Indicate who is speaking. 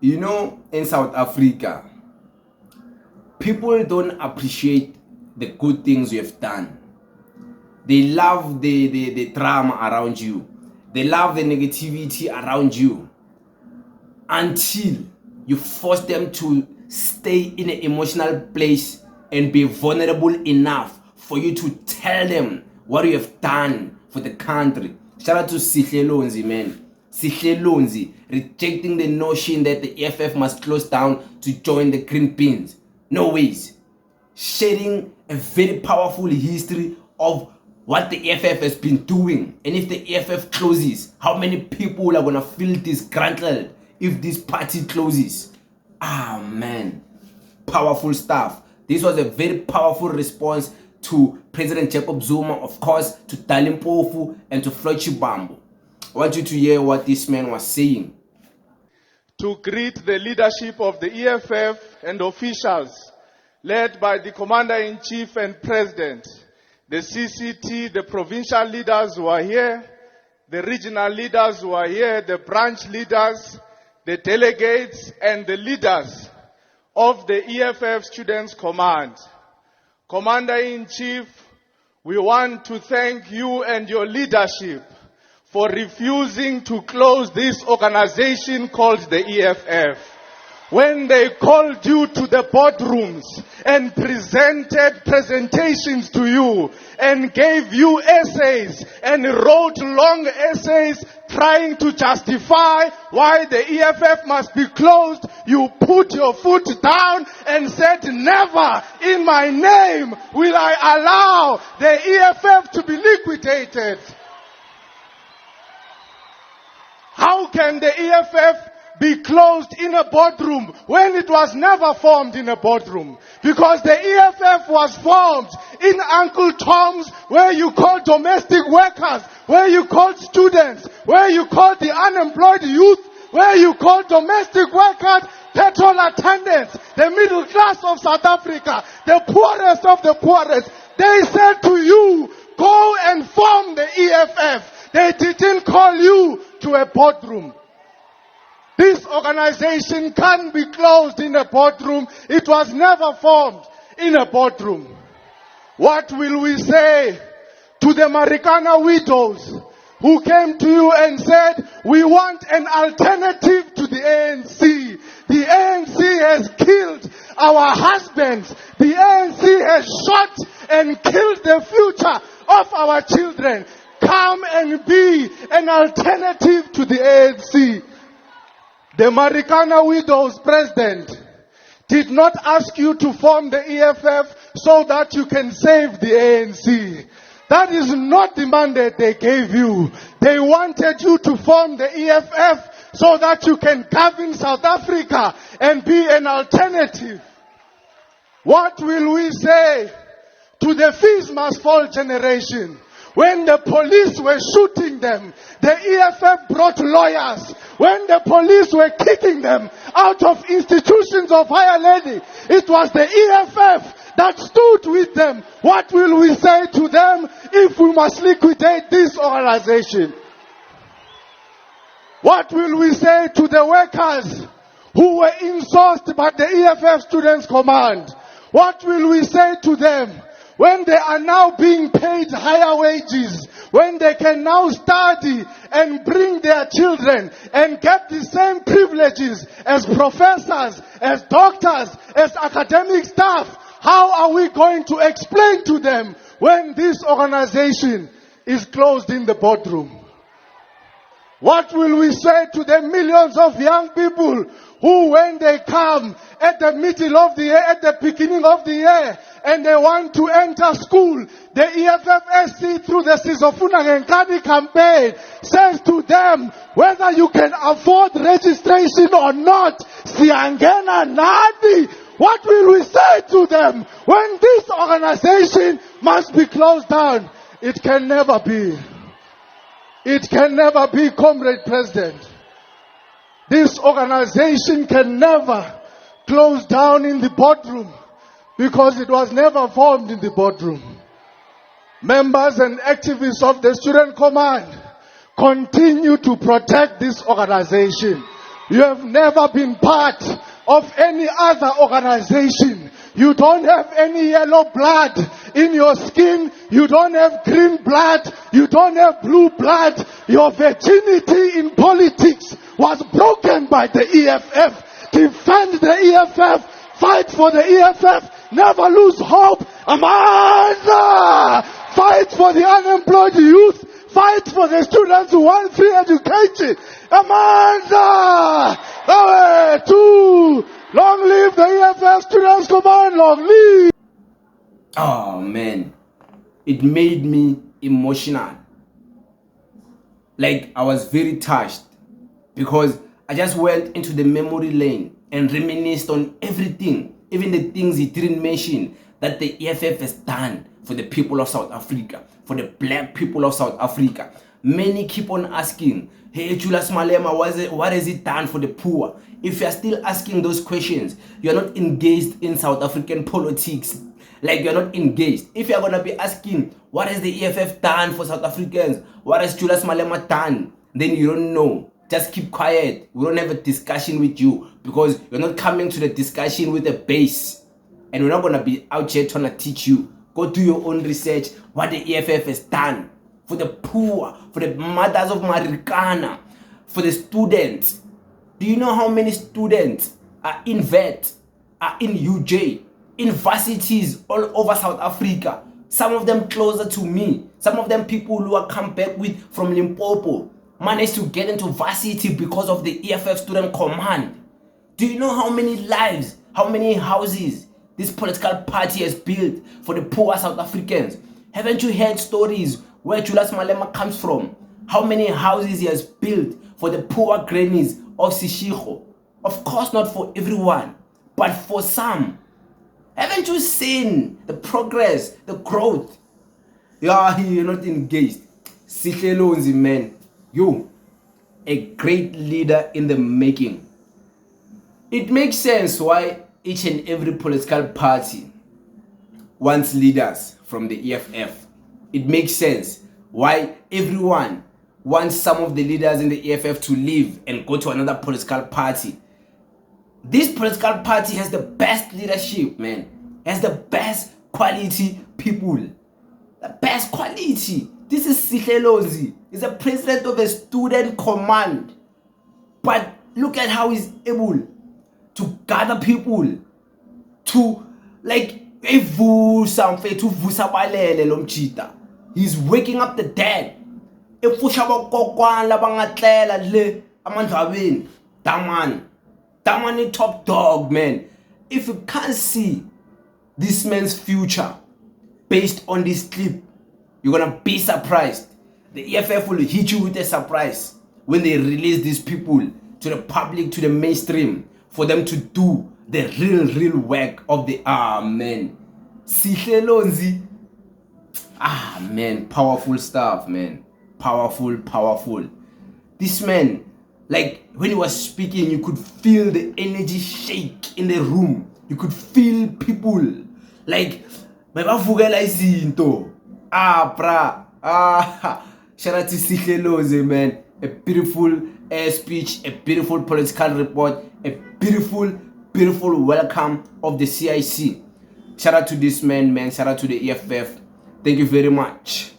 Speaker 1: You know, in South Africa, people don't appreciate the good things you have done. They love the drama around you. They love the negativity around you until you force them to stay in an emotional place and be vulnerable enough for you to tell them what you have done for the country. Shout out to Sihle Lonzi, man. Sihle Lonzi rejecting the notion that the EFF must close down to join the Green Beans. No ways. Sharing a very powerful history of what the EFF has been doing. And if the EFF closes, how many people are going to feel disgruntled if this party closes? Ah, man. Powerful stuff. This was a very powerful response to President Jacob Zuma, of course, to Dali Mpofu, and to Floyd Shivambu. I want you to hear what this man was saying.
Speaker 2: To greet the leadership of the EFF and officials led by the Commander-in-Chief and President, the CCT, the provincial leaders who are here, the regional leaders who are here, the branch leaders, the delegates, and the leaders of the EFF Students' Command. Commander-in-Chief, we want to thank you and your leadership for refusing to close this organization called the EFF. When they called you to the boardrooms and presented presentations to you and gave you essays and wrote long essays trying to justify why the EFF must be closed, you put your foot down and said, never in my name will I allow the EFF to be liquidated. How can the EFF be closed in a boardroom when it was never formed in a boardroom? Because the EFF was formed in Uncle Tom's, where you call domestic workers, where you call students, where you call the unemployed youth, where you call domestic workers, petrol attendants, the middle class of South Africa, the poorest of the poorest. They said to you, go and form the EFF. They didn't call you to a boardroom. This organization can't be closed in a boardroom. It was never formed in a boardroom. What will we say to the Marikana widows who came to you and said, we want an alternative to the ANC? The ANC has killed our husbands. The ANC has shot and killed the future of our children. Come and be an alternative to the ANC. The Marikana Widows President did not ask you to form the EFF so that you can save the ANC. That is not the mandate they gave you. They wanted you to form the EFF so that you can govern South Africa and be an alternative. What will we say to the fees must fall generation? When the police were shooting them, the EFF brought lawyers. When the police were kicking them out of institutions of higher learning, it was the EFF that stood with them. What will we say to them if we must liquidate this organization? What will we say to the workers who were insourced by the EFF Students' Command? What will we say to them when they are now being paid higher wages, when they can now study and bring their children and get the same privileges as professors, as doctors, as academic staff? How are we going to explain to them when this organization is closed in the boardroom? What will we say to the millions of young people who, when they come at the middle of the year, at the beginning of the year, and they want to enter school, the EFFSC through the Sizofuna Ngenkani campaign says to them, whether you can afford registration or not, siyangena nani? What will we say to them when this organization must be closed down? It can never be. It can never be, Comrade President. This organization can never close down in the boardroom because it was never formed in the boardroom. Members and activists of the Student Command continue to protect this organization. You have never been part of any other organization. You don't have any yellow blood in your skin. You don't have green blood. You don't have blue blood. Your virginity in politics was broken by the EFF. Defend the EFF. Fight for the EFF. Never lose hope. Amanda! Fight for the unemployed youth. Fight for the students who want free education. Amanda! Away, two! Long live the EFF Students Command! Long live!
Speaker 1: Oh man, it made me emotional. Like, I was very touched because I just went into the memory lane and reminisced on everything, even the things he didn't mention that the EFF has done for the people of South Africa, for the black people of South Africa. Many keep on asking, hey, Julius Malema, what has it done for the poor? If you're still asking those questions, you're not engaged in South African politics. Like, you're not engaged. If you're going to be asking, what has the EFF done for South Africans? What has Julius Malema done? Then you don't know. Just keep quiet. We don't have a discussion with you because you're not coming to the discussion with a base. And we're not going to be out here trying to teach you. Go do your own research. What the EFF has done for the poor, for the mothers of Marikana, for the students. Do you know how many students are in VET, are in UJ, in varsities all over South Africa? Some of them closer to me. Some of them people who are come back with from Limpopo managed to get into varsity because of the EFF Student Command. Do you know how many lives, how many houses this political party has built for the poor South Africans? Haven't you heard stories where Julius Malema comes from? How many houses he has built for the poor grannies of Sihle? Of course not for everyone, but for some. Haven't you seen the progress, the growth? Yeah, you're not engaged. Sihle Lonzi, man. You, a great leader in the making. It makes sense why each and every political party wants leaders from the EFF. It makes sense why everyone wants some of the leaders in the EFF to leave and go to another political party. This political party has the best leadership, man. Has the best quality people. The best quality. This is Sihle Lonzi. He's the president of a student command. But look at how he's able to gather people to, like, he's waking up the dead. That man is top dog, man. If you can't see this man's future based on this clip, you're gonna be surprised. The EFF will hit you with a surprise when they release these people to the public, to the mainstream, for them to do the real work of the man. Sihle Lonzi. Man, powerful stuff, man. Powerful. This man, like, when he was speaking, you could feel the energy shake in the room. You could feel people like, shout out to Sihle Lonzi, man. A beautiful speech, a beautiful political report, a beautiful welcome of the CIC. Shout out to this man. Shout out to the EFF. Thank you very much.